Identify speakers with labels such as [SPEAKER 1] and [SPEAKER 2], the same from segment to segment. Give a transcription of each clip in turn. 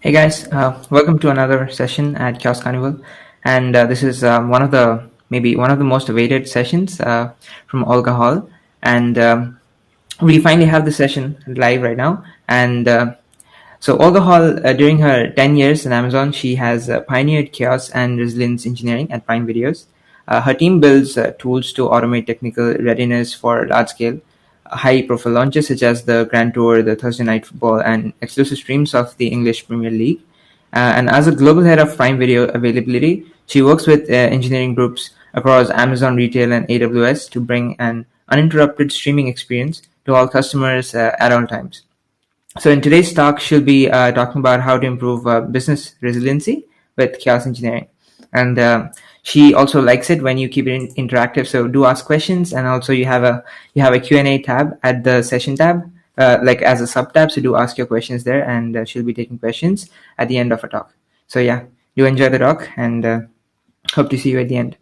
[SPEAKER 1] Hey guys, welcome to another session at Chaos Carnival, and this is maybe one of the most awaited sessions from Olga Hall, and we finally have the session live right now. And so Olga Hall, during her 10 years in Amazon, she has pioneered chaos and resilience engineering at Prime Videos. Her team builds tools to automate technical readiness for large-scale, high-profile launches such as the Grand Tour, the Thursday Night Football, and exclusive streams of the English Premier League. And as a global head of Prime Video availability, she works with engineering groups across Amazon Retail and AWS to bring an uninterrupted streaming experience to all customers at all times. So in today's talk, she'll be talking about how to improve business resiliency with chaos engineering. And she also likes it when you keep it interactive. So do ask questions, and also you have a Q&A tab at the session tab, like as a sub tab. So do ask your questions there, and she'll be taking questions at the end of a talk. So yeah, do enjoy the talk, and hope to see you at the end.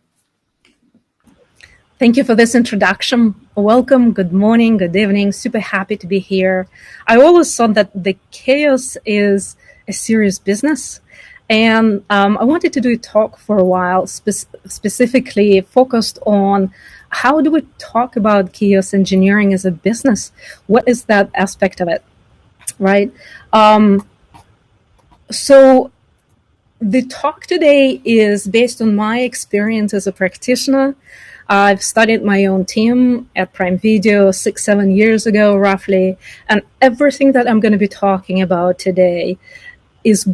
[SPEAKER 2] Thank you for this introduction. Welcome, good morning, good evening. Super happy to be here. I always thought that the chaos is a serious business. And I wanted to do a talk for a while, specifically focused on how do we talk about chaos engineering as a business? What is that aspect of it, right? So the talk today is based on my experience as a practitioner. I've started my own team at Prime Video 6-7 years ago, roughly. And everything that I'm going to be talking about today is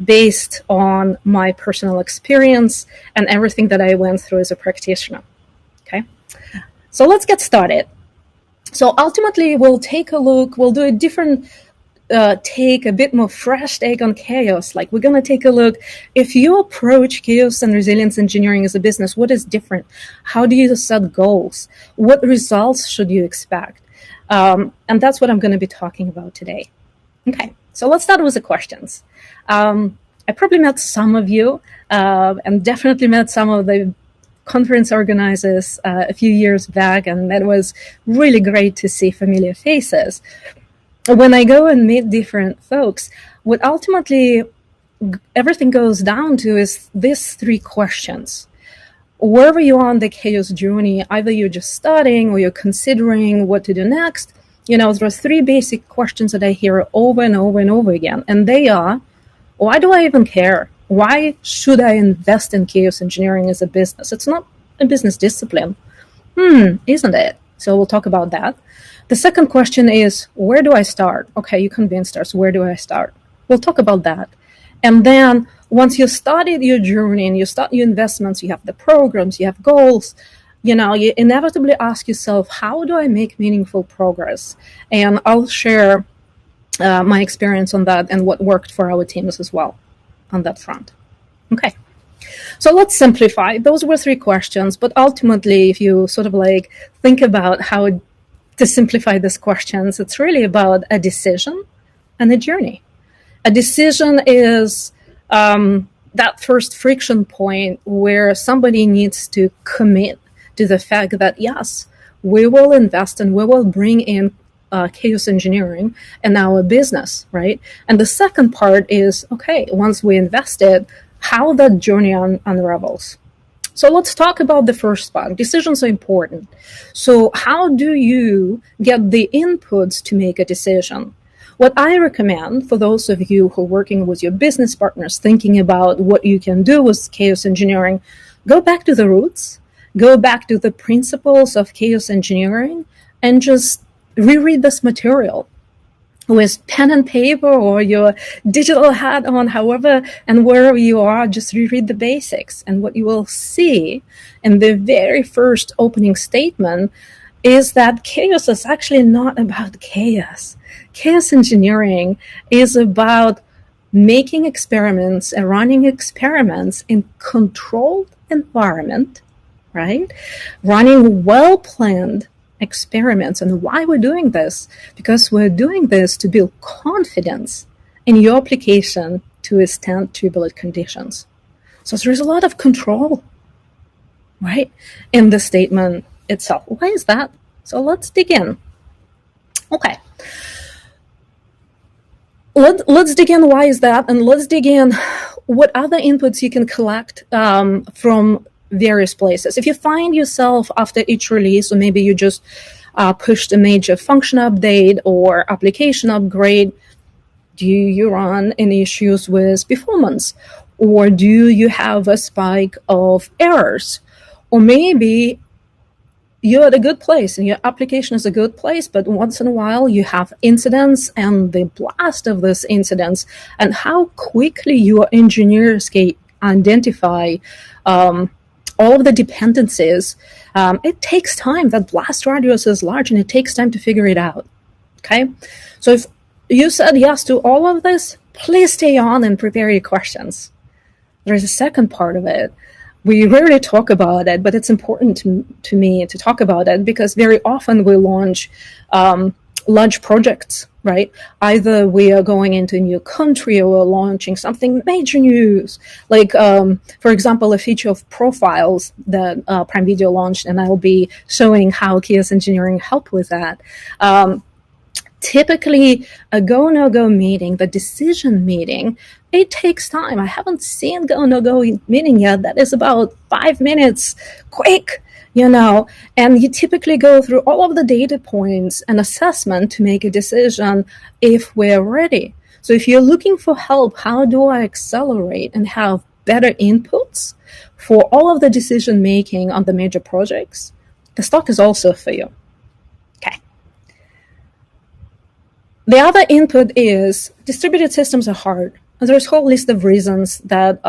[SPEAKER 2] based on my personal experience and everything that I went through as a practitioner. Okay, so let's get started. So ultimately, we'll take a look, we'll do a different take, a bit more fresh take on chaos. Like, we're going to take a look, if you approach chaos and resilience engineering as a business, what is different? How do you set goals? What results should you expect? And that's what I'm going to be talking about today. Okay, so let's start with the questions. I probably met some of you, and definitely met some of the conference organizers a few years back, and that was really great to see familiar faces. When I go and meet different folks, what ultimately everything goes down to is these three questions. Wherever you are on the chaos journey, either you're just starting or you're considering what to do next, there are three basic questions that I hear over and over and over again. And they are, why do I even care? Why should I invest in chaos engineering as a business? It's not a business discipline. Isn't it? So we'll talk about that. The second question is, where do I start? Okay, you convinced us. Where do I start? We'll talk about that. And then once you started your journey and you start your investments, you have the programs, you have goals, you inevitably ask yourself, how do I make meaningful progress? And I'll share my experience on that and what worked for our teams as well on that front. Okay. So let's simplify. Those were three questions, but ultimately, if you sort of think about how to simplify these questions, it's really about a decision and a journey. A decision is that first friction point where somebody needs to commit to the fact that, yes, we will invest and we will bring in chaos engineering in our business, right? And the second part is, okay, once we invested, how that journey unravels. So let's talk about the first part. Decisions are important. So how do you get the inputs to make a decision? What I recommend for those of you who are working with your business partners, thinking about what you can do with chaos engineering, go back to the roots, go back to the principles of chaos engineering, and just reread this material with pen and paper or your digital hat on, however and wherever you are. Just reread the basics. And what you will see in the very first opening statement is that chaos is actually not about chaos. Chaos engineering is about making experiments and running experiments in controlled environment, right? Running well-planned experiments. And why we're doing this? Because we're doing this to build confidence in your application to withstand turbulent conditions. So there's a lot of control, right, in the statement itself. Why is that? So let's dig in. Okay. let's dig in. Why is that? And let's dig in what other inputs you can collect from various places. If you find yourself after each release, or maybe you just pushed a major function update or application upgrade, do you run any issues with performance? Or do you have a spike of errors? Or maybe you're at a good place and your application is a good place, but once in a while you have incidents and the blast of those incidents and how quickly your engineers can identify all of the dependencies. It takes time. That blast radius is large and it takes time to figure it out. Okay, so if you said yes to all of this, please stay on and prepare your questions. There's a second part of it. We rarely talk about it, but it's important to me to talk about it because very often we launch large projects, right? Either we are going into a new country or we're launching something major news. Like, for example, a feature of profiles that Prime Video launched, and I'll be showing how chaos engineering helped with that. Typically, a go, no-go meeting, the decision meeting, it takes time. I haven't seen go, no-go meeting yet. That is about 5 minutes, quick, and you typically go through all of the data points and assessment to make a decision if we're ready. So if you're looking for help, how do I accelerate and have better inputs for all of the decision making on the major projects? The talk is also for you. Okay. The other input is distributed systems are hard. And there's a whole list of reasons that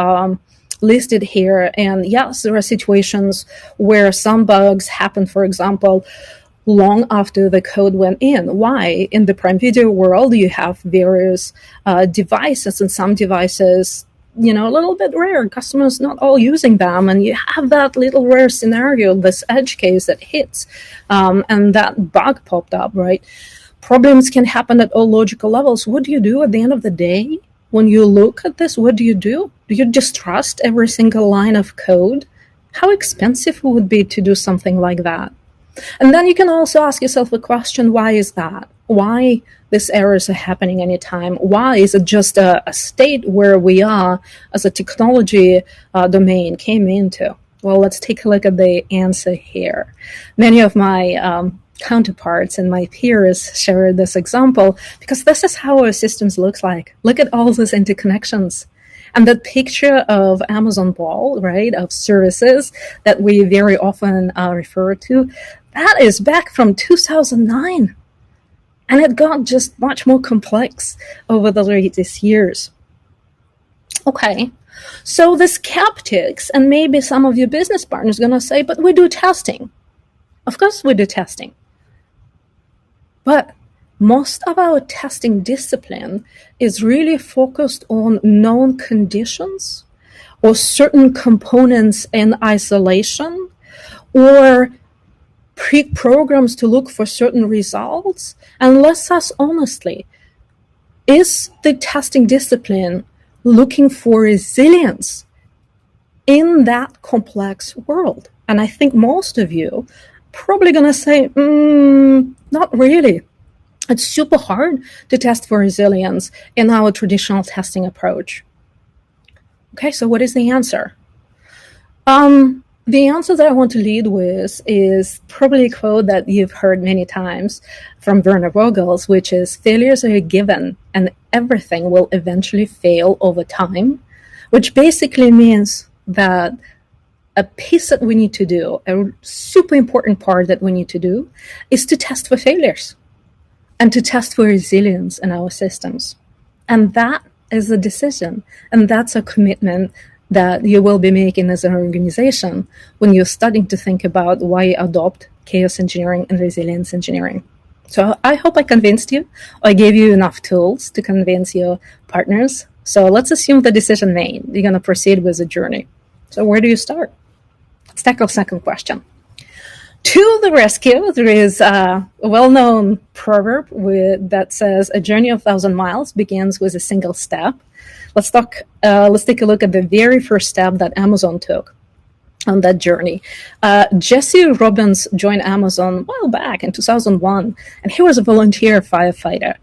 [SPEAKER 2] listed here. And yes, there are situations where some bugs happen, for example, long after the code went in. Why? In the Prime Video world, you have various devices, and some devices, a little bit rare. Customers not all using them, and you have that little rare scenario, this edge case that hits, and that bug popped up, right? Problems can happen at all logical levels. What do you do at the end of the day? When you look at this, what do you do? Do you distrust every single line of code? How expensive it would be to do something like that? And then you can also ask yourself the question, why is that? Why these errors are happening anytime? Why is it just a state where we are as a technology domain came into? Well, let's take a look at the answer here. Many of my counterparts and my peers share this example because this is how our systems looks like. Look at all those interconnections. And that picture of Amazon Ball, right, of services that we very often refer to, that is back from 2009. And it got just much more complex over the latest years. Okay, so the skeptics and maybe some of your business partners are going to say, but we do testing. Of course we do testing. But most of our testing discipline is really focused on known conditions or certain components in isolation or pre-programs to look for certain results. And let's ask honestly, is the testing discipline looking for resilience in that complex world? And I think most of you probably going to say, not really. It's super hard to test for resilience in our traditional testing approach. Okay, so what is the answer? The answer that I want to lead with is probably a quote that you've heard many times from Werner Vogels, which is, failures are a given and everything will eventually fail over time, which basically means that a piece that we need to do, a super important part that we need to do, is to test for failures and to test for resilience in our systems. And that is a decision, and that's a commitment that you will be making as an organization when you're starting to think about why adopt chaos engineering and resilience engineering. So I hope I convinced you, or I gave you enough tools to convince your partners. So let's assume the decision made. You're going to proceed with the journey. So where do you start? Let's tackle the second question. To the rescue, there is a well-known proverb that says, a journey of 1,000 miles begins with a single step. Let's take a look at the very first step that Amazon took on that journey. Jesse Robbins joined Amazon a while back in 2001, and he was a volunteer firefighter.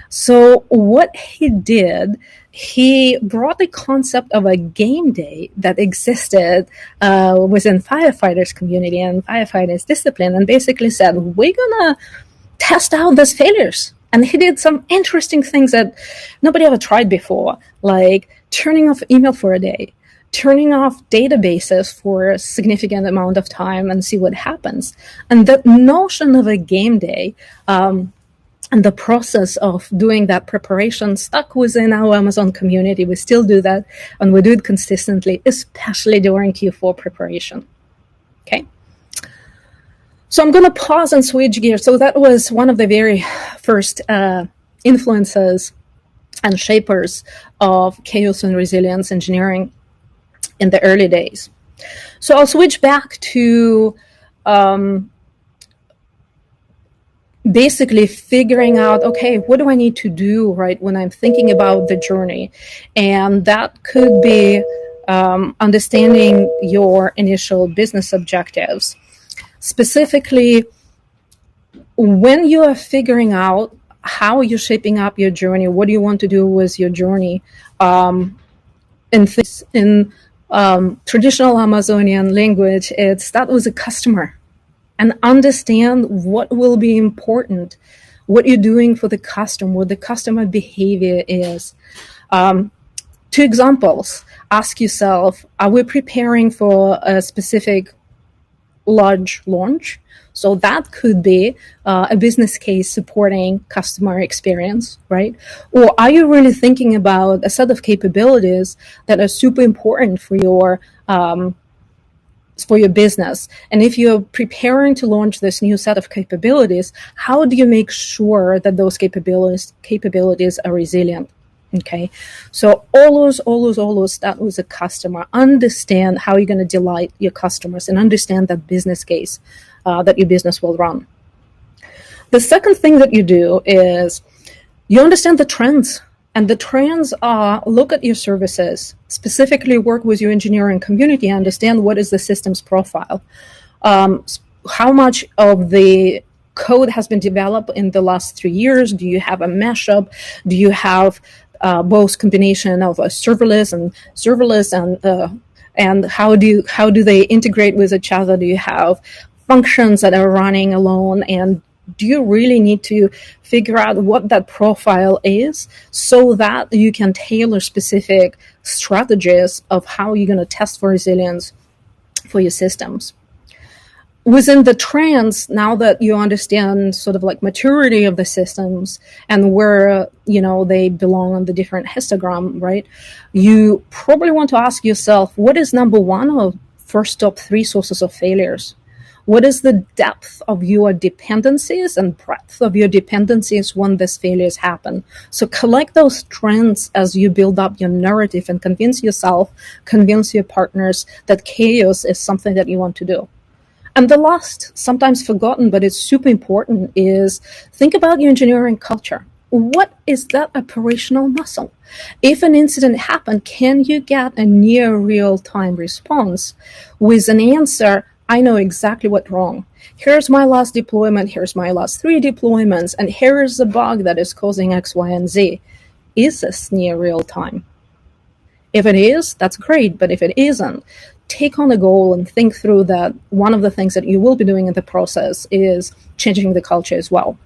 [SPEAKER 2] So what he did, he brought the concept of a game day that existed within firefighters community and firefighters discipline, and basically said, we're gonna test out these failures. And he did some interesting things that nobody ever tried before, like turning off email for a day, turning off databases for a significant amount of time and see what happens. And the notion of a game day, and the process of doing that preparation stuck within our Amazon community. We still do that, and we do it consistently, especially during Q4 preparation. Okay. So I'm going to pause and switch gears. So that was one of the very first influences and shapers of chaos and resilience engineering in the early days. So I'll switch back to basically figuring out, okay, what do I need to do, right, when I'm thinking about the journey? And that could be understanding your initial business objectives. Specifically, when you are figuring out how you're shaping up your journey, what do you want to do with your journey, in traditional Amazonian language, it's start with a customer and understand what will be important, what you're doing for the customer, what the customer behavior is. 2 examples. Ask yourself, are we preparing for a specific large launch? So that could be a business case supporting customer experience, right? Or are you really thinking about a set of capabilities that are super important for your business? And if you're preparing to launch this new set of capabilities, how do you make sure that those capabilities are resilient? Okay, so always start with a customer. Understand how you're going to delight your customers and understand that business case that your business will run. The second thing that you do is you understand the trends. And the trends are, look at your services, specifically work with your engineering community, understand what is the system's profile. How much of the code has been developed in the last 3 years? Do you have a mashup? Do you have both combination of serverless and how do they integrate with each other? Do you have functions that are running alone, and do you really need to figure out what that profile is so that you can tailor specific strategies of how you're going to test for resilience for your systems? Within the trends, now that you understand sort of like maturity of the systems and where, they belong on the different histogram, right? You probably want to ask yourself, what is number one or first top 3 sources of failures? What is the depth of your dependencies and breadth of your dependencies when these failures happen? So collect those trends as you build up your narrative and convince yourself, convince your partners that chaos is something that you want to do. And the last, sometimes forgotten, but it's super important, is think about your engineering culture. What is that operational muscle? If an incident happened, can you get a near real-time response with an answer, I know exactly what's wrong. Here's my last deployment, here's my last 3 deployments, and here's the bug that is causing X, Y, and Z. Is this near real time? If it is, that's great, but if it isn't, take on a goal and think through that one of the things that you will be doing in the process is changing the culture as well.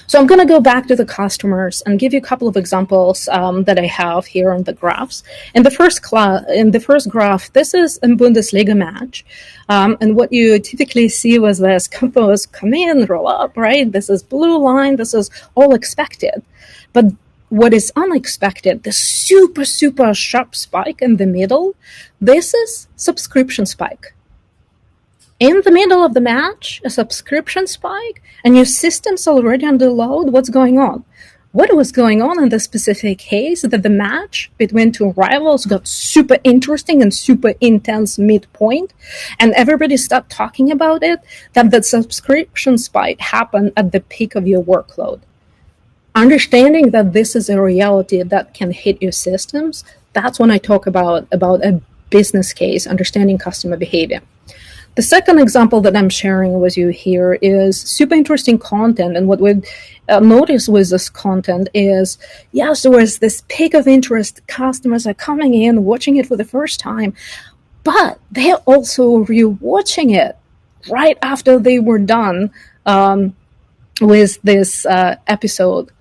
[SPEAKER 2] So I'm going to go back to the customers and give you a couple of examples that I have here on the graphs. In the first graph, this is a Bundesliga match. And what you typically see was this compose come in, roll up, right? This is blue line. This is all expected. But what is unexpected, the super, super sharp spike in the middle, this is subscription spike. In the middle of the match, a subscription spike, and your system's already under load. What's going on? What was going on in this specific case that the match between 2 rivals got super interesting and super intense midpoint, and everybody started talking about it, that the subscription spike happened at the peak of your workload. Understanding that this is a reality that can hit your systems, that's when I talk about a business case, understanding customer behavior. The second example that I'm sharing with you here is super interesting content. And what we notice with this content is, yes, there was this peak of interest. Customers are coming in, watching it for the first time, but they're also rewatching it right after they were done with this episode.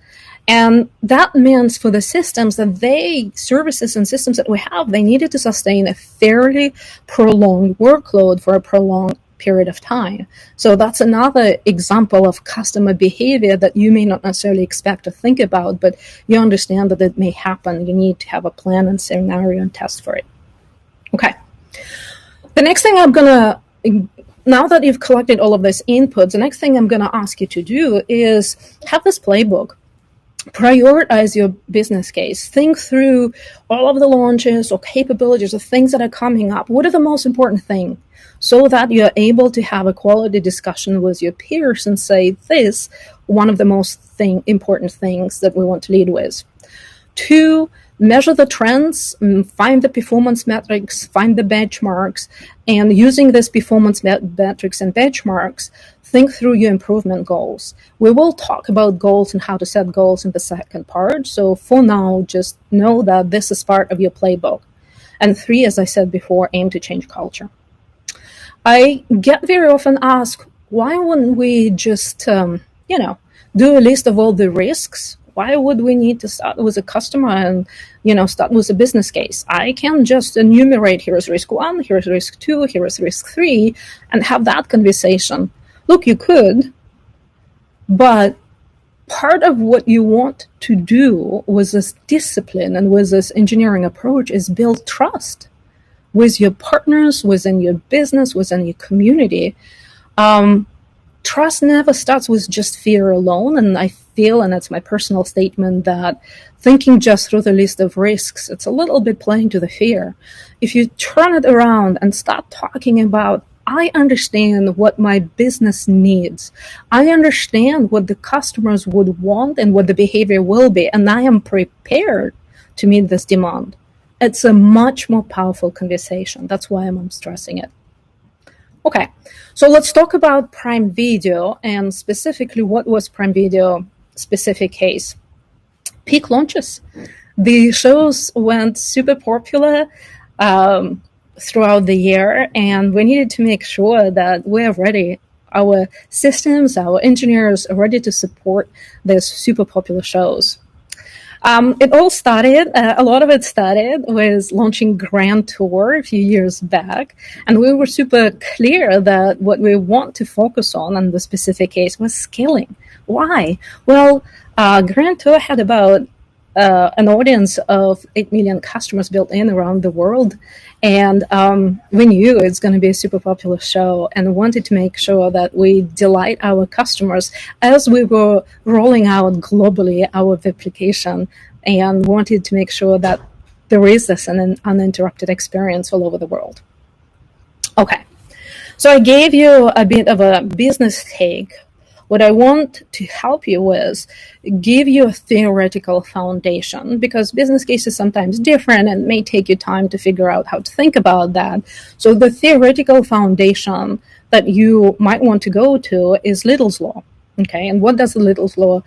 [SPEAKER 2] And that means for the systems that services and systems that we have, they needed to sustain a fairly prolonged workload for a prolonged period of time. So that's another example of customer behavior that you may not necessarily expect to think about, but you understand that it may happen. You need to have a plan and scenario and test for it. Okay. The next thing now that you've collected all of these inputs, the next thing I'm going to ask you to do is have this playbook. Prioritize your business case. Think through all of the launches or capabilities or things that are coming up. What are the most important things? So that you're able to have a quality discussion with your peers and say, this, one of the most important things that we want to lead with. 2, measure the trends, find the performance metrics, find the benchmarks, and using this performance metrics and benchmarks, think through your improvement goals. We will talk about goals and how to set goals in the second part. So for now, just know that this is part of your playbook. And 3, as I said before, aim to change culture. I get very often asked, why wouldn't we just, do a list of all the risks? Why would we need to start with a customer and, start with a business case? I can just enumerate, here's risk 1, here's risk 2, here's risk 3, and have that conversation. Look, you could, but part of what you want to do with this discipline and with this engineering approach is build trust with your partners, within your business, within your community. Trust never starts with just fear alone, and I feel, and it's my personal statement, that thinking just through the list of risks, it's a little bit playing to the fear. If you turn it around and start talking about, I understand what my business needs, I understand what the customers would want and what the behavior will be, and I am prepared to meet this demand, it's a much more powerful conversation. That's why I'm stressing it. Okay, so let's talk about Prime Video, and specifically what was Prime Video specific case. Peak launches. The shows went super popular throughout the year, and we needed to make sure that we're ready. Our systems, our engineers are ready to support these super popular shows. It all started, a lot of it started with launching Grand Tour a few years back, and we were super clear that what we want to focus on in the specific case was scaling. Why? Well, Grand Tour had about an audience of 8 million customers built in around the world, and we knew it's going to be a super popular show and wanted to make sure that we delight our customers as we were rolling out globally our application, and wanted to make sure that there is this an uninterrupted experience all over the world. Okay, so I gave you a bit of a business take. What I want to help you with, give you a theoretical foundation, because business case is sometimes different and it may take you time to figure out how to think about that. So the theoretical foundation that you might want to go to is Little's Law. Okay, and what does the Little's Law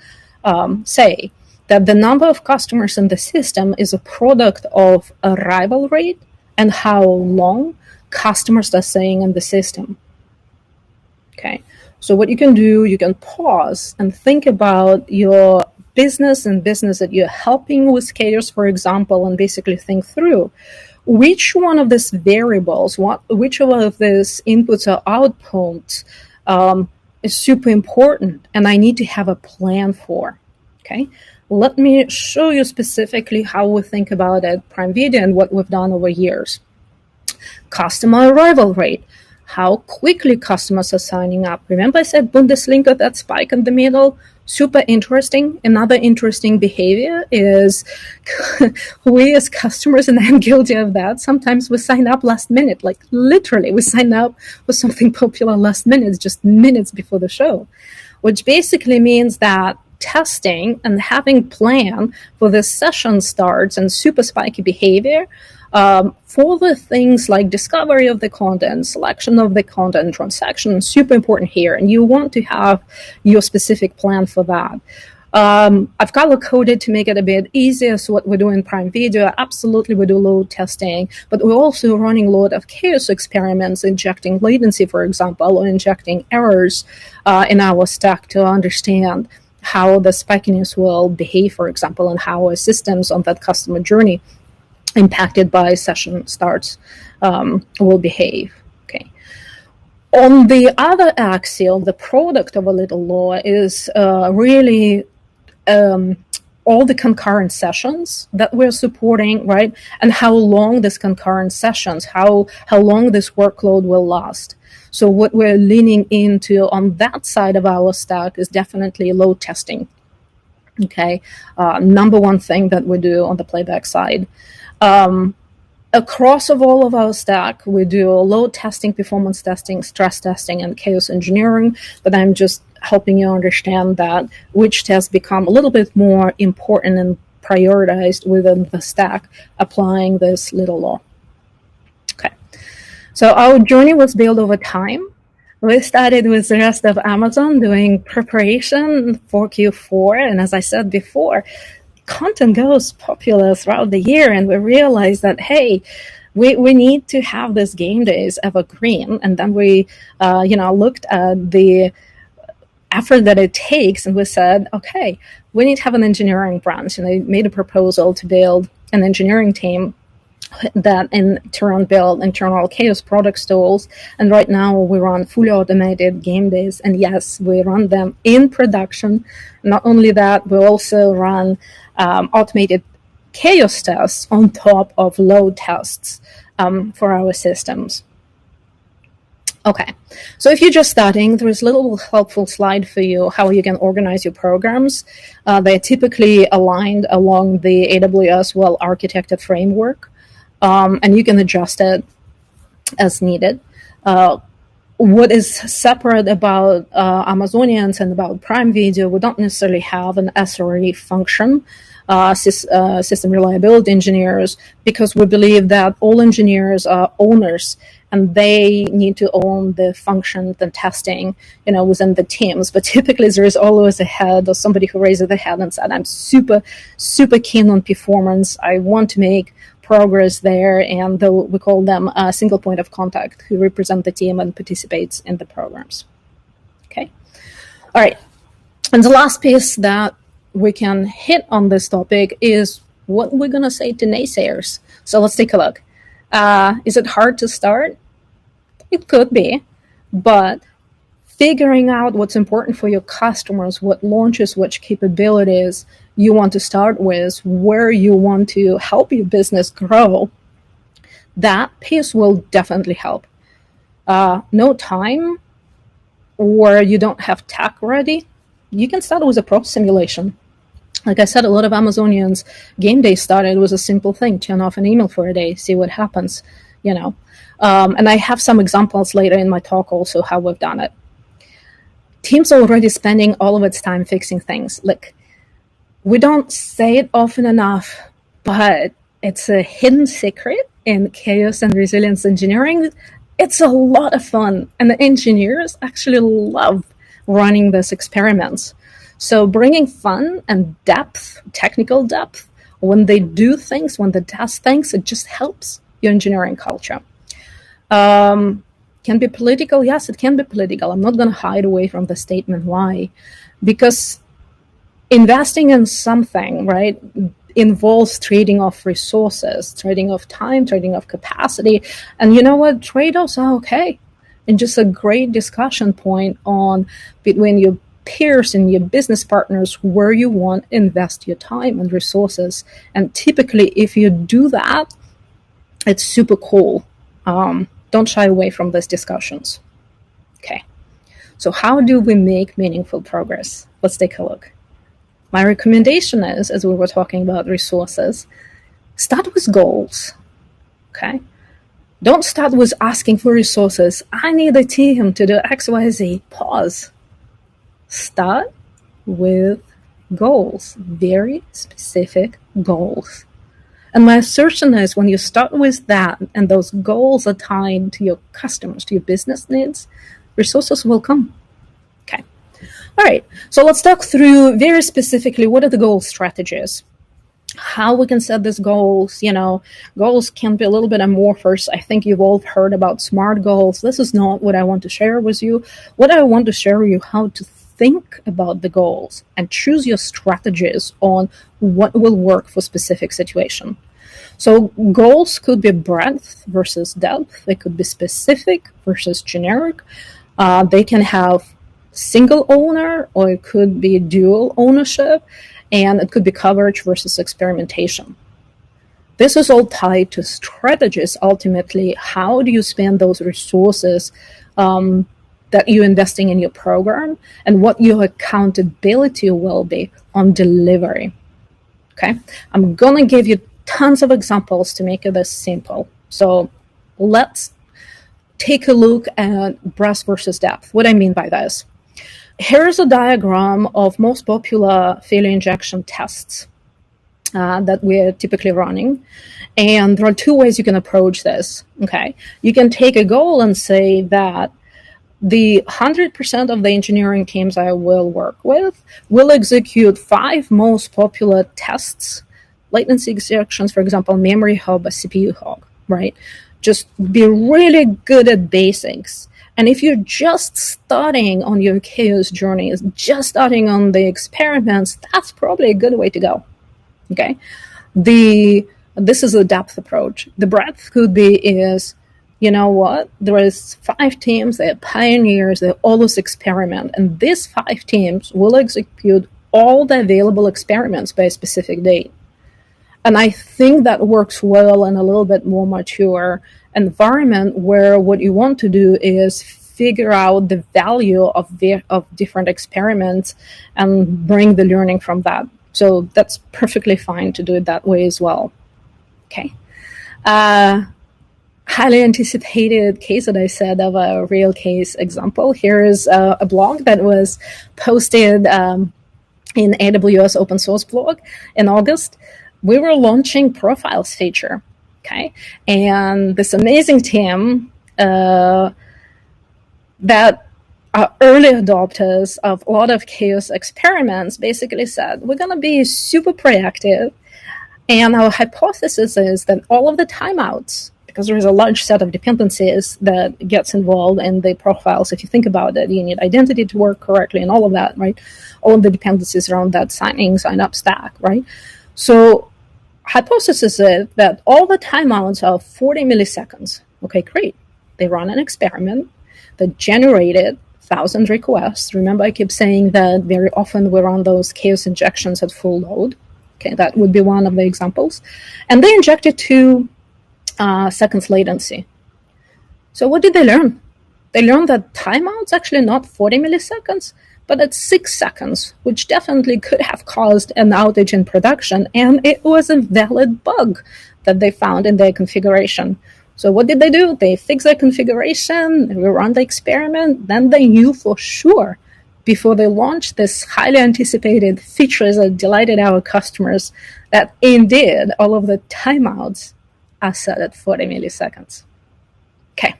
[SPEAKER 2] say? That the number of customers in the system is a product of arrival rate and how long customers are staying in the system. Okay. So what you can do, you can pause and think about your business and business that you're helping with scales, for example, and basically think through which one of these variables, which of these inputs or outputs is super important and I need to have a plan for. Okay, let me show you specifically how we think about it, Prime Video, and what we've done over years. Customer arrival rate. How quickly customers are signing up. Remember I said Bundesliga, that spike in the middle? Super interesting. Another interesting behavior is we as customers, and I'm guilty of that, sometimes we sign up last minute, like literally we sign up for something popular last minute, just minutes before the show, which basically means that testing and having plan for this session starts and super spiky behavior For the things like discovery of the content, selection of the content, transaction, super important here. And you want to have your specific plan for that. I've color coded to make it a bit easier. So what we do in Prime Video, absolutely we do load testing, but we're also running a lot of chaos experiments, injecting latency, for example, or injecting errors in our stack to understand how the spikiness will behave, for example, and how our systems on that customer journey impacted by session starts will behave. Okay. On the other axial, the product of a little law is really all the concurrent sessions that we're supporting, right? And how long this concurrent sessions, how long this workload will last. So what we're leaning into on that side of our stack is definitely load testing. Okay, number one thing that we do on the playback side. Across of all of our stack, we do load testing, performance testing, stress testing, and chaos engineering. But I'm just helping you understand that which tests become a little bit more important and prioritized within the stack, applying this little law. Okay, so our journey was built over time. We started with the rest of Amazon doing preparation for Q4, and as I said before, content goes popular throughout the year, and we realized that, hey, we need to have this game days evergreen. And then we looked at the effort that it takes, and we said, okay, we need to have an engineering branch. And I made a proposal to build an engineering team that in turn build internal chaos products tools. And right now we run fully automated game days, and yes, we run them in production. Not only that, we also run automated chaos tests on top of load tests for our systems. Okay, so if you're just starting, there is a little helpful slide for you how you can organize your programs. They're typically aligned along the AWS well-architected framework, and you can adjust it as needed. What is separate about Amazonians and about Prime Video, we don't necessarily have an SRE function, system reliability engineers, because we believe that all engineers are owners and they need to own the function, the testing, within the teams. But typically there is always a head or somebody who raises their hand and said, I'm super, super keen on performance. I want to make progress there, and we call them a single point of contact who represent the team and participates in the programs. Okay. All right. And the last piece that we can hit on this topic is what we're going to say to naysayers. So let's take a look. Is it hard to start? It could be, but figuring out what's important for your customers, what launches, which capabilities you want to start with, where you want to help your business grow, that piece will definitely help. No time, or you don't have tech ready, you can start with a pro simulation. Like I said, a lot of Amazonians game day started with a simple thing: turn off an email for a day, see what happens, and I have some examples later in my talk also how we've done it. Teams are already spending all of its time fixing things. Like, we don't say it often enough, but it's a hidden secret in chaos and resilience engineering. It's a lot of fun, and the engineers actually love running these experiments. So bringing fun and depth, technical depth, when they do things, when they test things, it just helps your engineering culture. Can be political? Yes, it can be political. I'm not going to hide away from the statement. Why? Because investing in something, right, involves trading off resources, trading off time, trading off capacity. And you know what? Trade-offs are okay. And just a great discussion point on between your peers and your business partners where you want to invest your time and resources. And typically, if you do that, it's super cool. Don't shy away from these discussions. Okay. So how do we make meaningful progress? Let's take a look. My recommendation is, as we were talking about resources, start with goals. Okay. Don't start with asking for resources. I need a team to do X, Y, Z. Pause. Start with goals, very specific goals. And my assertion is when you start with that and those goals are tied to your customers, to your business needs, resources will come. Okay. All right. So let's talk through very specifically what are the goal strategies, how we can set these goals. Goals can be a little bit amorphous. I think you've all heard about SMART goals. This is not what I want to share with you. What I want to share with you how to think about the goals and choose your strategies on what will work for specific situation. So goals could be breadth versus depth. They could be specific versus generic. They can have single owner, or it could be dual ownership, and it could be coverage versus experimentation. This is all tied to strategies. Ultimately, how do you spend those resources that you're investing in your program, and what your accountability will be on delivery. Okay, I'm gonna give you tons of examples to make this simple. So let's take a look at breadth versus depth. What I mean by this. Here's a diagram of most popular failure injection tests that we're typically running. And there are two ways you can approach this. Okay, you can take a goal and say that the 100% of the engineering teams I will work with will execute 5 most popular tests, latency injections, for example, memory hog or CPU hog, right? Just be really good at basics. And if you're just starting on your chaos journey, just starting on the experiments, that's probably a good way to go. Okay, this is a depth approach. The breadth could be is, you know what, there is 5 teams, they're pioneers, they always experiment, and these 5 teams will execute all the available experiments by a specific date. And I think that works well in a little bit more mature environment where what you want to do is figure out the value of different experiments and bring the learning from that. So that's perfectly fine to do it that way as well. Okay. Highly anticipated case that I said of a real case example. Here is a blog that was posted in AWS open source blog in August. We were launching profiles feature, okay? And this amazing team that are early adopters of a lot of chaos experiments basically said, we're gonna be super proactive, and our hypothesis is that all of the timeouts, because there is a large set of dependencies that gets involved in the profiles. If you think about it, you need identity to work correctly and all of that, right? All of the dependencies around that sign up stack, right? So hypothesis is that all the timeouts are 40 milliseconds. Okay, great. They run an experiment that generated 1,000 requests. Remember, I keep saying that very often we run those chaos injections at full load. Okay, that would be one of the examples. And they injected 2 seconds latency. So what did they learn? They learned that timeout's actually not 40 milliseconds, but it's 6 seconds, which definitely could have caused an outage in production, and it was a valid bug that they found in their configuration. So what did they do? They fixed their configuration, they run the experiment, then they knew for sure before they launched this highly anticipated features that delighted our customers that indeed all of the timeouts are set at 40 milliseconds. Okay.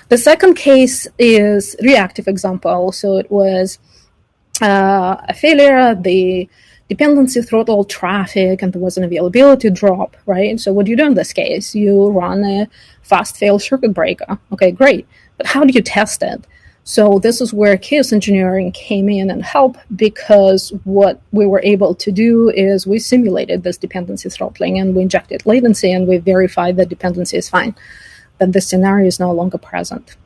[SPEAKER 2] The second case is reactive example. So it was a failure, the dependency throttled traffic, and there was an availability drop, right? So what do you do in this case? You run a fast fail circuit breaker. Okay, great. But how do you test it? So this is where chaos engineering came in and helped, because what we were able to do is we simulated this dependency throttling and we injected latency and we verified that dependency is fine, that the scenario is no longer present.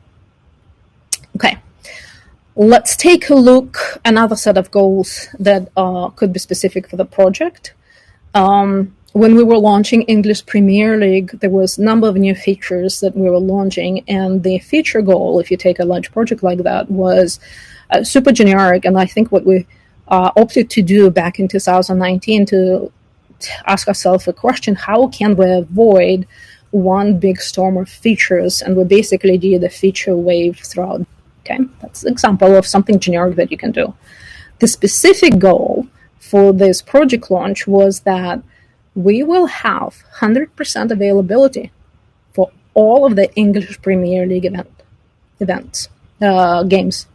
[SPEAKER 2] Okay, let's take a look at another set of goals that could be specific for the project. When we were launching English Premier League, there was a number of new features that we were launching, and the feature goal, if you take a large project like that, was super generic. And I think what we opted to do back in 2019 to ask ourselves a question: how can we avoid one big storm of features? And we basically did a feature wave throughout. Okay, that's an example of something generic that you can do. The specific goal for this project launch was that we will have 100% availability for all of the English Premier League games.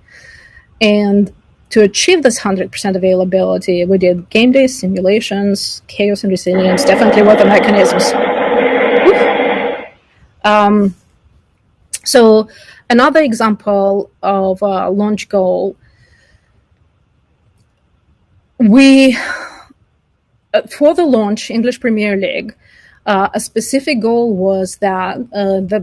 [SPEAKER 2] And to achieve this 100% availability, we did game day simulations, chaos and resilience, definitely were the mechanisms. So another example of a launch goal, for the launch English Premier League, a specific goal was that the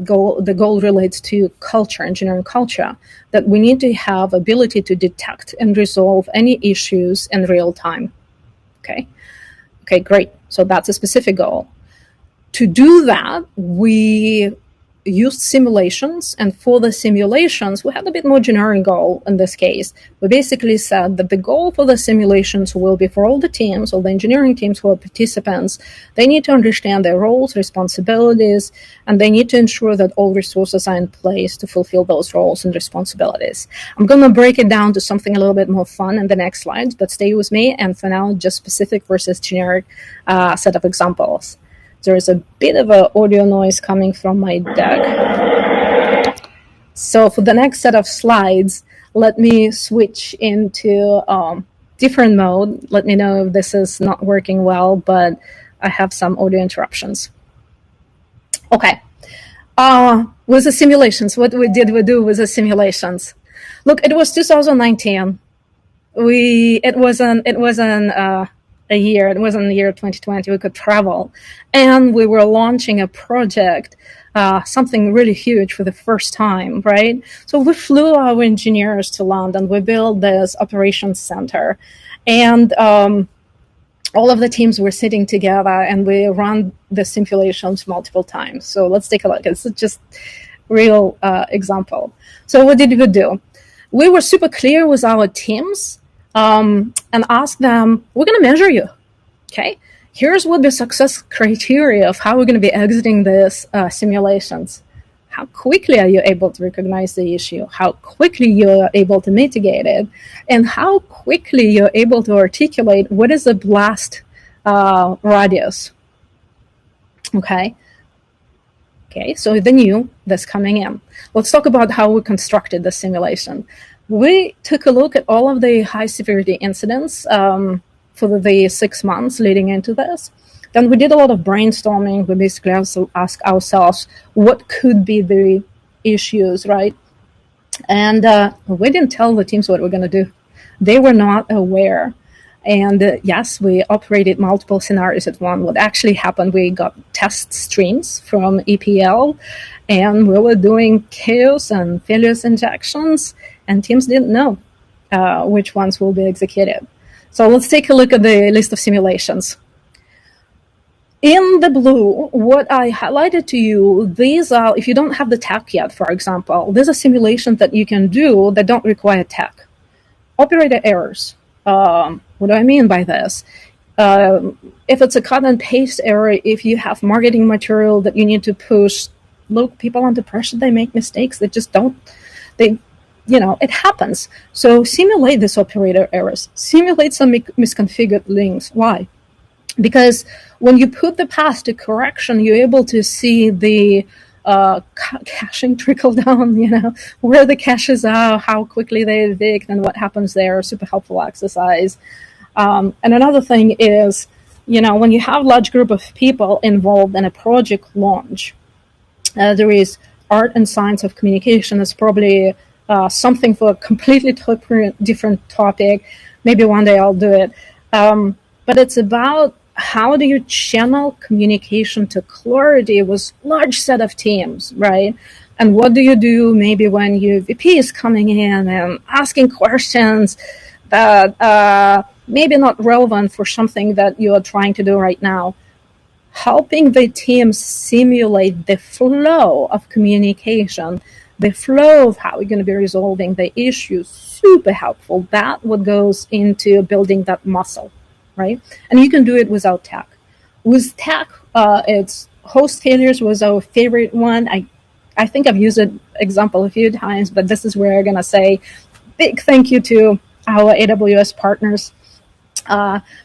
[SPEAKER 2] goal relates to culture, engineering culture, that we need to have ability to detect and resolve any issues in real time. Okay, great. So that's a specific goal. To do that, we used simulations, and for the simulations, we had a bit more generic goal in this case. We basically said that the goal for the simulations will be for all the teams, all the engineering teams who are participants, they need to understand their roles, responsibilities, and they need to ensure that all resources are in place to fulfill those roles and responsibilities. I'm going to break it down to something a little bit more fun in the next slides, but stay with me, and for now, just specific versus generic set of examples. There is a bit of an audio noise coming from my deck. So for the next set of slides, let me switch into different mode. Let me know if this is not working well, but I have some audio interruptions. Okay. With the simulations, what did we do with the simulations? Look, it was 2019. It wasn't a year. It wasn't the year 2020. We could travel. And we were launching a project, something really huge for the first time, right? So we flew our engineers to London. We built this operations center. And all of the teams were sitting together, and we ran the simulations multiple times. So let's take a look. It's just real example. So what did we do? We were super clear with our teams, and ask them, we're going to measure you, okay? Here's what the success criteria of how we're going to be exiting this simulations. How quickly are you able to recognize the issue? How quickly you're able to mitigate it? And how quickly you're able to articulate what is the blast radius, okay? Okay, so the new that's coming in. Let's talk about how we constructed the simulation. We took a look at all of the high severity incidents for the 6 months leading into this. Then we did a lot of brainstorming. We basically also asked ourselves, what could be the issues, right? And we didn't tell the teams what we're going to do. They were not aware. And yes, we operated multiple scenarios at once. What actually happened, we got test streams from EPL, and we were doing chaos and failures injections, and teams didn't know which ones will be executed. So let's take a look at the list of simulations. In the blue, what I highlighted to you, these are, if you don't have the tech yet, for example, there's a simulation that you can do that don't require tech. Operator errors. What do I mean by this? If it's a cut and paste error, if you have marketing material that you need to push, look, people under pressure, they make mistakes. They just don't, it happens. So simulate these operator errors. Simulate some misconfigured links. Why? Because when you put the path to correction, you're able to see the caching trickle down, where the caches are, how quickly they evict, and what happens there. Super helpful exercise. And another thing is, when you have a large group of people involved in a project launch, there is art and science of communication. Is probably something for a completely different topic. Maybe one day I'll do it. But it's about how do you channel communication to clarity with large set of teams, right? And what do you do maybe when your VP is coming in and asking questions that maybe not relevant for something that you are trying to do right now? Helping the team simulate the flow of communication, the flow of how we're going to be resolving the issues, super helpful. That's what goes into building that muscle, right? And you can do it without tech. With tech, it's host failures was our favorite one. I think I've used an example a few times, but this is where I'm going to say big thank you to our AWS partners.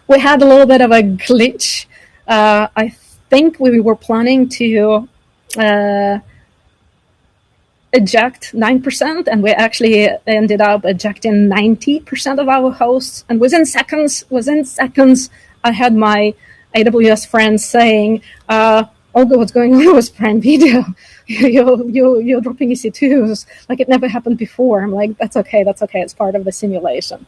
[SPEAKER 2] We had a little bit of a glitch I think we were planning to eject 9%, and we actually ended up ejecting 90% of our hosts. And within seconds, I had my AWS friends saying, Olga, what's going on with Prime Video? You're dropping EC2s like it never happened before. I'm like, that's okay. It's part of the simulation.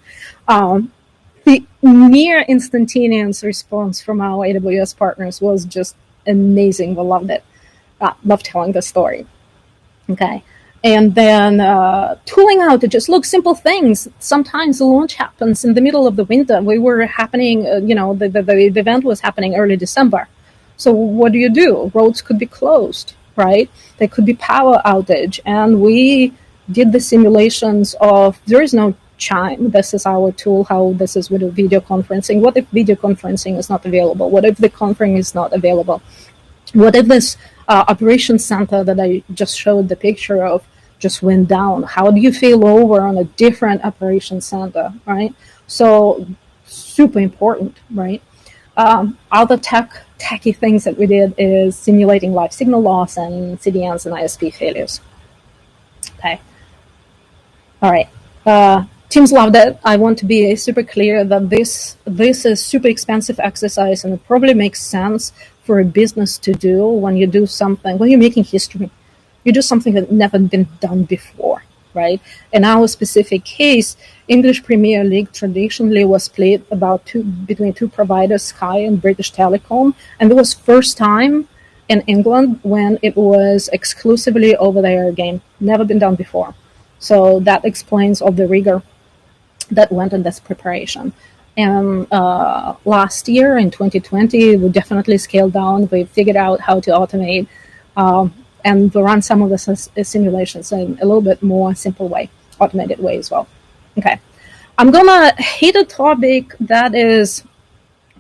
[SPEAKER 2] The near instantaneous response from our AWS partners was just amazing. We loved it. Love telling the story. Okay. And then tooling outages, look, simple things. Sometimes the launch happens in the middle of the winter. We were happening, the event was happening early December. So what do? Roads could be closed, right? There could be power outage. And we did the simulations of, there is no Chime. This is our tool, how this is with video conferencing. What if video conferencing is not available? What if the conferencing is not available? What if this operations center that I just showed the picture of just went down? How do you fail over on a different operations center, right? So super important, right? Other techy things that we did is simulating live signal loss and CDNs and ISP failures. Okay. All right. Teams loved it. I want to be super clear that this is super expensive exercise, and it probably makes sense for a business to do when you do something, when you're making history. You do something that never been done before, right? In our specific case, English Premier League traditionally was played between two providers, Sky and British Telecom, and it was first time in England when it was exclusively over-the-air game. Never been done before. So that explains all the rigor that went in this preparation. And last year in 2020, we definitely scaled down. We figured out how to automate and run some of the simulations in a little bit more simple way, automated way as well. Okay, I'm gonna hit a topic that is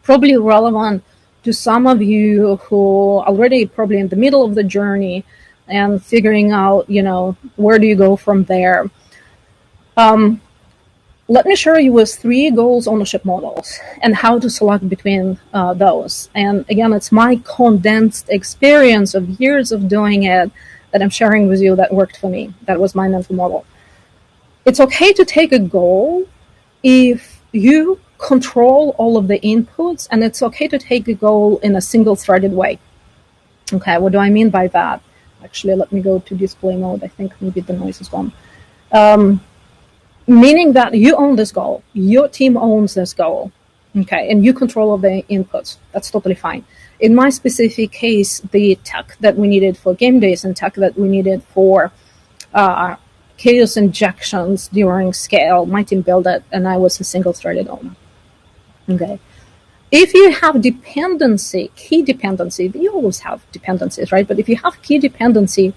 [SPEAKER 2] probably relevant to some of you who are already probably in the middle of the journey and figuring out, where do you go from there? Let me share you with 3 goals ownership models and how to select between those. And again, it's my condensed experience of years of doing it that I'm sharing with you that worked for me. That was my mental model. It's okay to take a goal if you control all of the inputs, and it's okay to take a goal in a single-threaded way. Okay, what do I mean by that? Actually, let me go to display mode. I think maybe the noise is gone. Meaning that you own this goal, your team owns this goal, okay, and you control all the inputs. That's totally fine. In my specific case, the tech that we needed for game days and tech that we needed for chaos injections during scale, my team built it, and I was a single-threaded owner. Okay. If you have key dependency, we always have dependencies, right? But if you have key dependency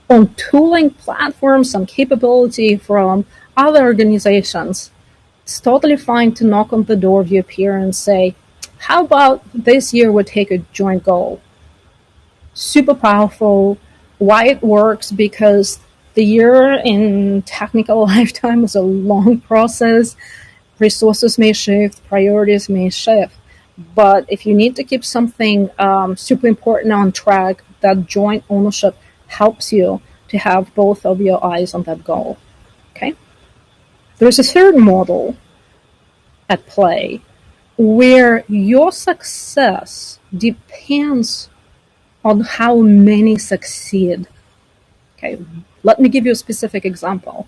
[SPEAKER 2] on tooling platforms, some capability from other organizations, it's totally fine to knock on the door of your peer and say, how about this year we take a joint goal? Super powerful. Why it works? Because the year in technical lifetime is a long process. Resources may shift, priorities may shift. But if you need to keep something super important on track, that joint ownership helps you to have both of your eyes on that goal. Okay? There's a third model at play where your success depends on how many succeed. Okay, let me give you a specific example.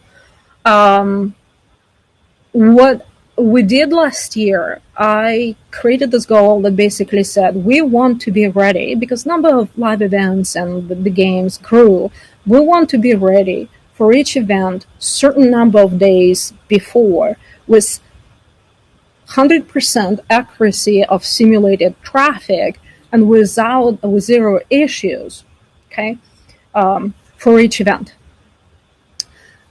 [SPEAKER 2] What we did last year, I created this goal that basically said we want to be ready because number of live events and the games grew. We want to be ready for each event certain number of days before with 100% accuracy of simulated traffic and with zero issues, okay, for each event.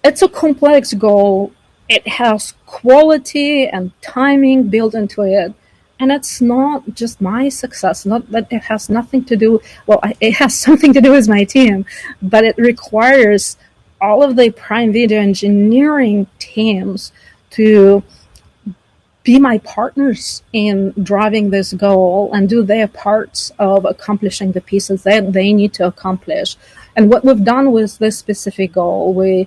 [SPEAKER 2] It's a complex goal. It has quality and timing built into it. And it's not just my success, not that it has nothing to do, well, it has something to do with my team, but it requires all of the Prime Video engineering teams to be my partners in driving this goal and do their parts of accomplishing the pieces that they need to accomplish. And what we've done with this specific goal, we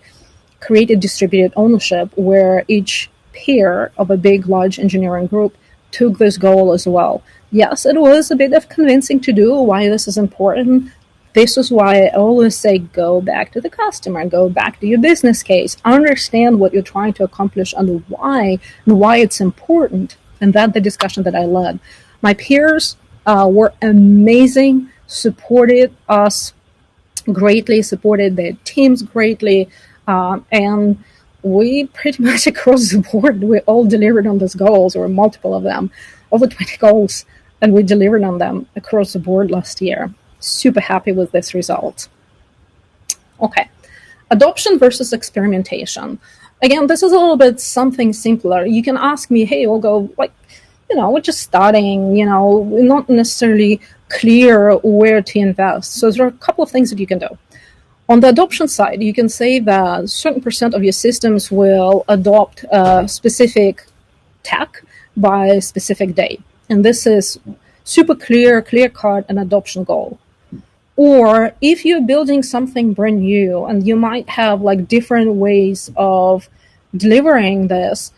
[SPEAKER 2] created distributed ownership where each peer of a big, large engineering group took this goal as well. Yes, it was a bit of convincing to do why this is important. This is why I always say go back to the customer, go back to your business case, understand what you're trying to accomplish and why it's important. And that's the discussion that I led. My peers were amazing, supported us greatly, supported their teams greatly, and we pretty much across the board, we all delivered on those goals, or multiple of them, over 20 goals, and we delivered on them across the board last year. Super happy with this result. Okay, adoption versus experimentation. Again, this is a little bit something simpler. You can ask me, hey, Olga, we're just starting, we're not necessarily clear where to invest. So there are a couple of things that you can do. On the adoption side, you can say that a certain percent of your systems will adopt a specific tech by a specific date. And this is super clear-cut, an adoption goal. Or if you're building something brand new and you might have different ways of delivering this,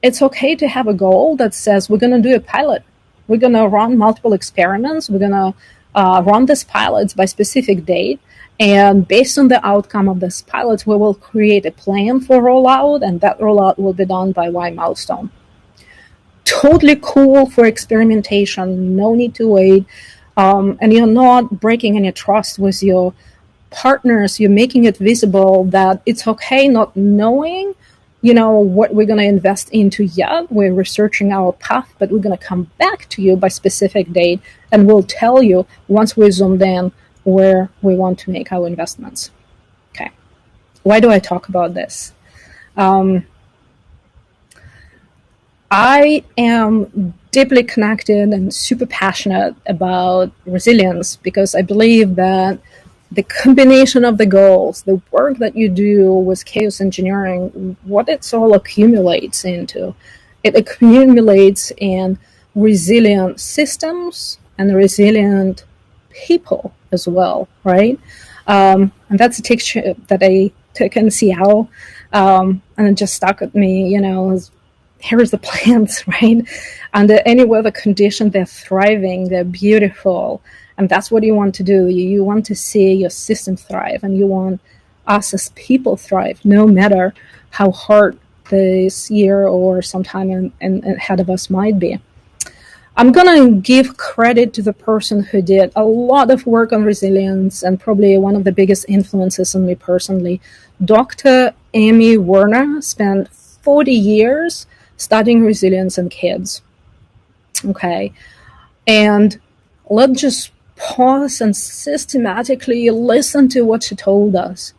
[SPEAKER 2] it's okay to have a goal that says we're going to do a pilot. We're going to run multiple experiments. We're going to run these pilots by specific date. And based on the outcome of this pilot, we will create a plan for rollout, and that rollout will be done by Y milestone. Totally cool for experimentation. No need to wait. And you're not breaking any trust with your partners. You're making it visible that it's okay not knowing, what we're going to invest into yet. We're researching our path, but we're going to come back to you by specific date, and we'll tell you once we're zoomed in where we want to make our investments. Okay. Why do I talk about this? I am deeply connected and super passionate about resilience because I believe that the combination of the goals, the work that you do with chaos engineering, what it all accumulates into, it accumulates in resilient systems and resilient people as well, right? And that's a picture that I took in Seattle, and it just stuck with me, here's the plants, right? Under any weather condition, they're thriving, they're beautiful. And that's what you want to do. You want to see your system thrive, and you want us as people thrive, no matter how hard this year or sometime ahead of us might be. I'm going to give credit to the person who did a lot of work on resilience and probably one of the biggest influences on me personally. Dr. Amy Werner spent 40 years studying resilience in kids. Okay. And let's just pause and systematically listen to what she told us.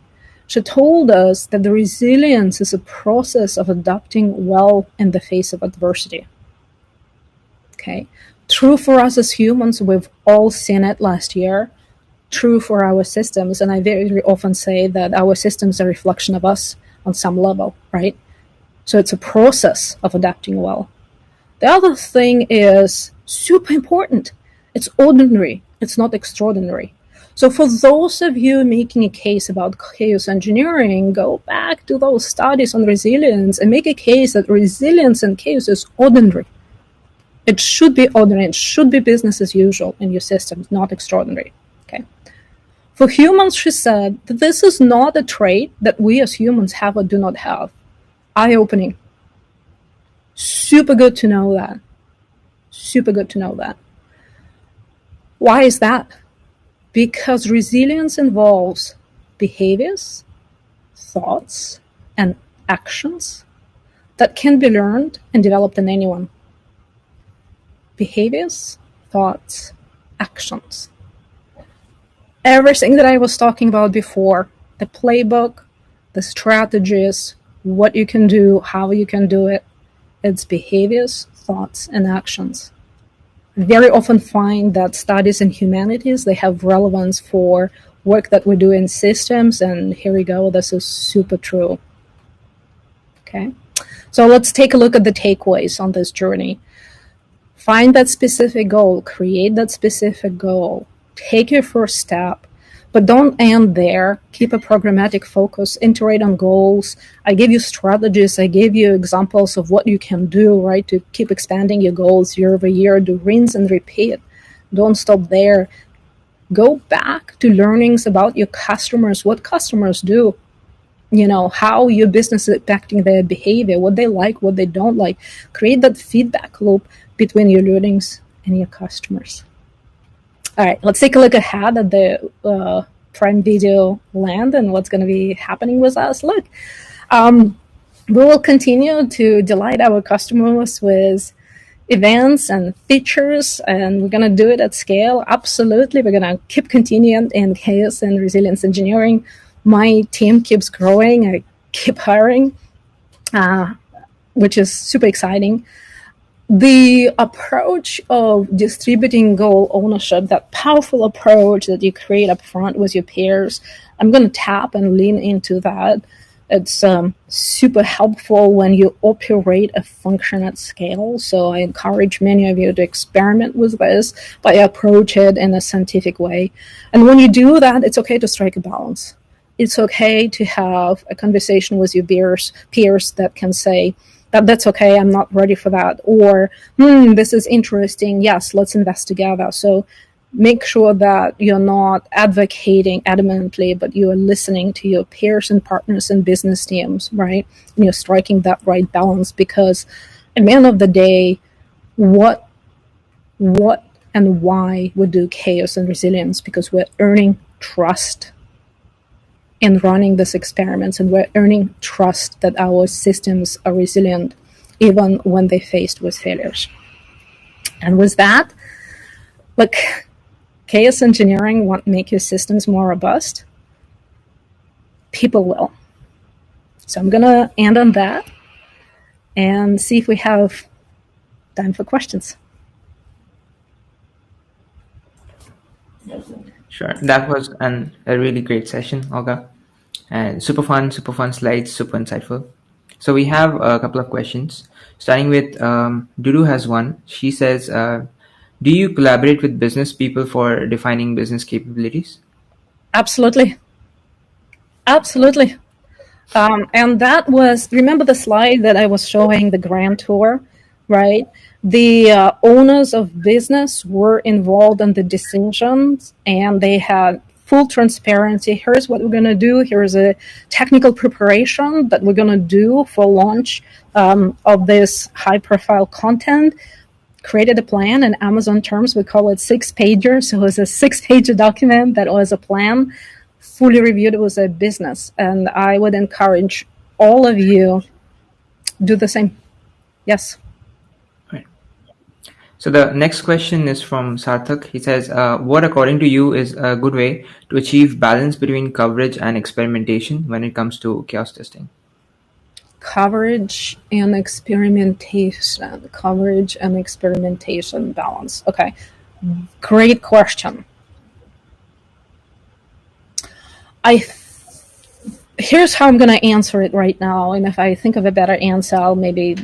[SPEAKER 2] She told us that the resilience is a process of adapting well in the face of adversity. Okay. True for us as humans, we've all seen it last year. True for our systems, and I very, very often say that our systems are a reflection of us on some level, right? So it's a process of adapting well. The other thing is super important. It's ordinary. It's not extraordinary. So for those of you making a case about chaos engineering, go back to those studies on resilience and make a case that resilience and chaos is ordinary. It should be ordinary. It should be business as usual in your systems, not extraordinary. Okay. For humans, she said that this is not a trait that we as humans have or do not have. Eye-opening. Super good to know that. Super good to know that. Why is that? Because resilience involves behaviors, thoughts, and actions that can be learned and developed in anyone. Behaviors, thoughts, actions. Everything that I was talking about before, the playbook, the strategies, what you can do, how you can do it, it's behaviors, thoughts, and actions. I very often find that studies in humanities, they have relevance for work that we do in systems, and here we go, this is super true. Okay. So let's take a look at the takeaways on this journey. Find that specific goal, create that specific goal, take your first step, but don't end there. Keep a programmatic focus, iterate on goals. I gave you strategies, I gave you examples of what you can do, right, to keep expanding your goals year over year. Do rinse and repeat. Don't stop there. Go back to learnings about your customers, what customers do, how your business is impacting their behavior, what they like, what they don't like. Create that feedback loop between your learnings and your customers. All right, let's take a look ahead at the Prime Video land and what's going to be happening with us. Look, we will continue to delight our customers with events and features, and we're going to do it at scale. Absolutely. We're going to keep continuing in chaos and resilience engineering. My team keeps growing. I keep hiring, which is super exciting. The approach of distributing goal ownership, that powerful approach that you create up front with your peers, I'm going to tap and lean into that. It's super helpful when you operate a function at scale. So I encourage many of you to experiment with this, but approach it in a scientific way. And when you do that, it's okay to strike a balance. It's okay to have a conversation with your peers that can say, that's okay, I'm not ready for that. Or, this is interesting, yes, let's invest together. So make sure that you're not advocating adamantly, but you are listening to your peers and partners and business teams, right? And you're striking that right balance, because at the end of the day, what and why we do chaos and resilience, because we're earning trust in running these experiments, and we're earning trust that our systems are resilient even when they're faced with failures. And with that, look, chaos engineering won't make your systems more robust. People will. So I'm going to end on that and see if we have time for questions.
[SPEAKER 1] Sure. That was a really great session, Olga. And super fun slides, super insightful. So we have a couple of questions, starting with Dudu has one. She says, do you collaborate with business people for defining business capabilities?
[SPEAKER 2] Absolutely. Absolutely. And that was, remember the slide that I was showing, the grand tour, right? The owners of business were involved in the decisions, and they had full transparency. Here's what we're going to do. Here's a technical preparation that we're going to do for launch of this high-profile content. Created a plan in Amazon terms. We call it 6-pager. So it was a 6-page document that was a plan, fully reviewed. It was a business. And I would encourage all of you do the same. Yes.
[SPEAKER 1] Right. So the next question is from Sarthak. He says, what according to you is a good way to achieve balance between coverage and experimentation when it comes to chaos testing?
[SPEAKER 2] Coverage and experimentation. Coverage and experimentation balance. Okay. Great question. Here's how I'm going to answer it right now. And if I think of a better answer, I'll maybe,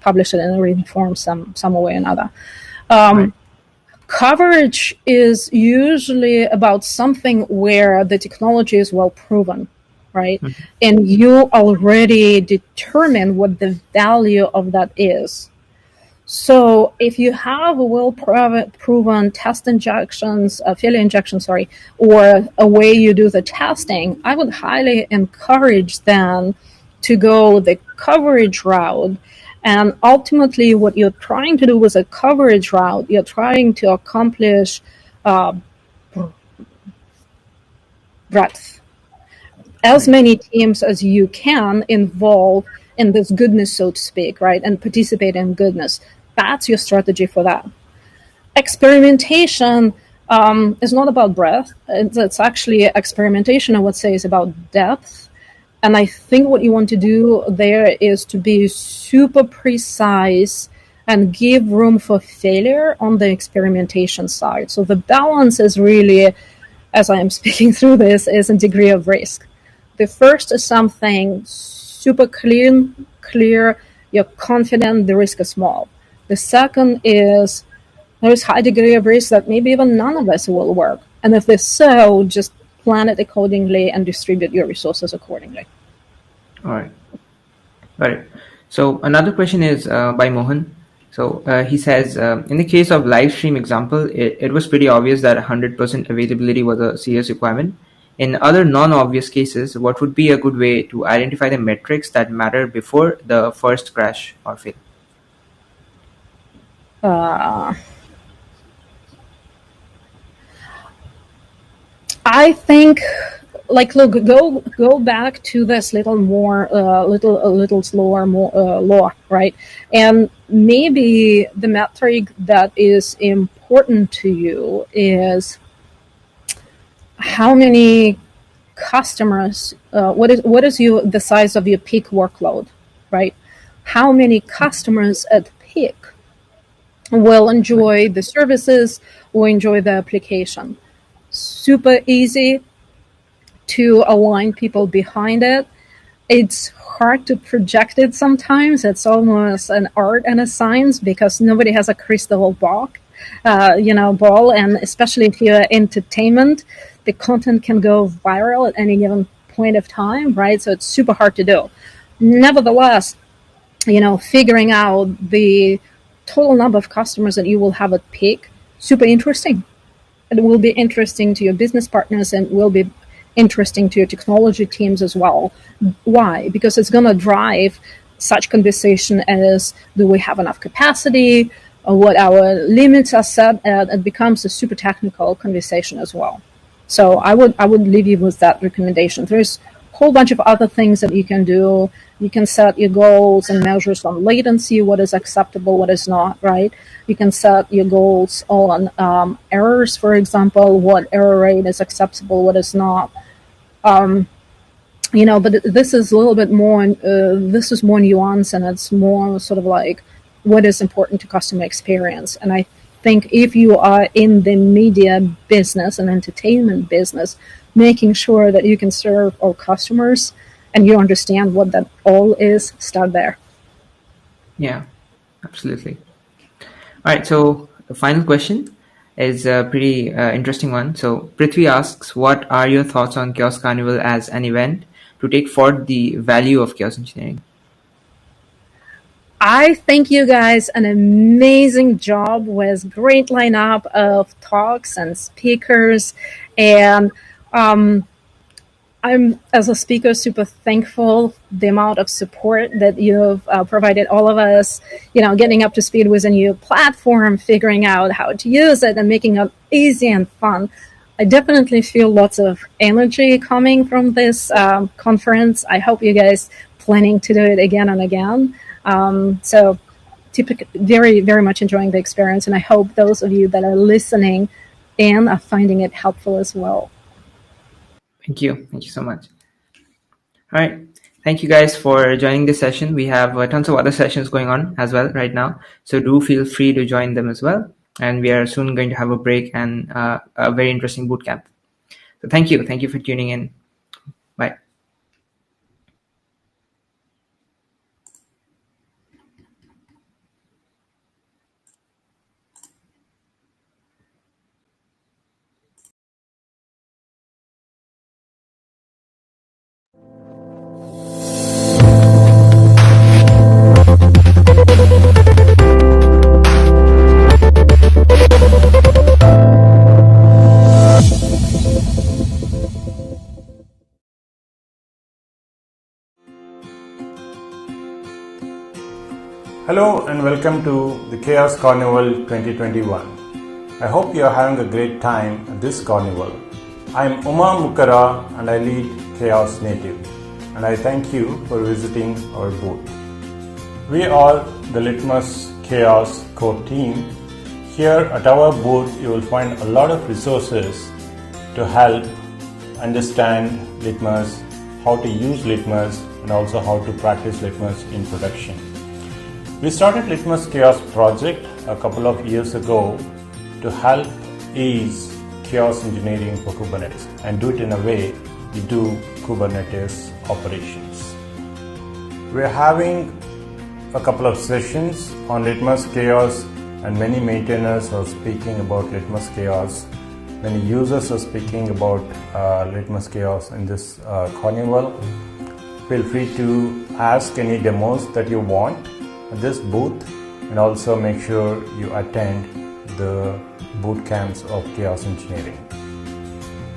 [SPEAKER 2] publish it in a written form some way or another. Right. Coverage is usually about something where the technology is well proven, right? Mm-hmm. And you already determine what the value of that is. So if you have a well-proven test injections, failure injection, or a way you do the testing, I would highly encourage them to go the coverage route. And ultimately, what you're trying to do with a coverage route, you're trying to accomplish breadth. As many teams as you can involve in this goodness, so to speak, right? And participate in goodness. That's your strategy for that. Experimentation is not about breadth. It's actually experimentation, I would say, is about depth. And I think what you want to do there is to be super precise and give room for failure on the experimentation side. So the balance is really, as I am speaking through this, is a degree of risk. The first is something super clean, clear, you're confident, the risk is small. The second is there's high degree of risk that maybe even none of this will work. And if this so, just plan it accordingly and distribute your resources accordingly.
[SPEAKER 1] All right. Got it. So another question is by Mohan. So he says, in the case of live stream example, it was pretty obvious that 100% availability was a serious requirement. In other non-obvious cases, what would be a good way to identify the metrics that matter before the first crash or fail?
[SPEAKER 2] I think, like, look, go back to this little more, a little slower, more law, right? And maybe the metric that is important to you is how many customers. What is the size of your peak workload, right? How many customers at peak will enjoy the services or enjoy the application? Super easy to align people behind it. It's hard to project it sometimes. It's almost an art and a science because nobody has a crystal ball, and especially if you're entertainment, the content can go viral at any given point of time, right? So it's super hard to do. Nevertheless, figuring out the total number of customers that you will have at peak, super interesting. It will be interesting to your business partners and will be interesting to your technology teams as well. Why? Because it's going to drive such conversation as, do we have enough capacity, or what our limits are set at. It becomes a super technical conversation as well. So I would leave you with that recommendation. There's a whole bunch of other things that you can do. You can set your goals and measures on latency, what is acceptable, what is not, right? You can set your goals on errors, for example, what error rate is acceptable, what is not. But this is a little bit more, this is more nuanced, and it's more sort of like what is important to customer experience. And I think if you are in the media business and entertainment business, making sure that you can serve all customers and you understand what that all is, start there.
[SPEAKER 1] Yeah, absolutely. All right, so the final question is a pretty interesting one. So Prithvi asks, what are your thoughts on Chaos Carnival as an event to take forward the value of chaos engineering?
[SPEAKER 2] I think you guys an amazing job with great lineup of talks and speakers, and I'm, as a speaker, super thankful the amount of support that you've provided all of us, getting up to speed with a new platform, figuring out how to use it and making it easy and fun. I definitely feel lots of energy coming from this conference. I hope you guys planning to do it again and again. So very, very much enjoying the experience, and I hope those of you that are listening and are finding it helpful as well.
[SPEAKER 1] Thank you. Thank you so much. All right. Thank you guys for joining this session. We have tons of other sessions going on as well right now. So do feel free to join them as well. And we are soon going to have a break and a very interesting bootcamp. So thank you. Thank you for tuning in. Bye.
[SPEAKER 3] Hello and welcome to the Chaos Carnival 2021. I hope you are having a great time at this carnival. I am Uma Mukara and I lead Chaos Native, and I thank you for visiting our booth. We are the Litmus Chaos core team. Here at our booth you will find a lot of resources to help understand Litmus, how to use Litmus, and also how to practice Litmus in production. We started Litmus Chaos project a couple of years ago to help ease chaos engineering for Kubernetes and do it in a way we do Kubernetes operations. We're having a couple of sessions on Litmus Chaos, and many maintainers are speaking about Litmus Chaos. Many users are speaking about Litmus Chaos in this carnival. Feel free to ask any demos that you want at this booth, and also make sure you attend the boot camps of chaos engineering.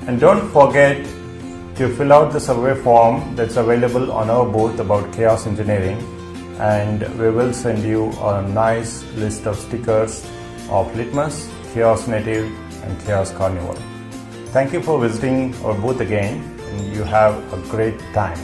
[SPEAKER 3] And don't forget to fill out the survey form that's available on our booth about chaos engineering, and we will send you a nice list of stickers of Litmus, Chaos Native and Chaos Carnival. Thank you for visiting our booth again, and you have a great time.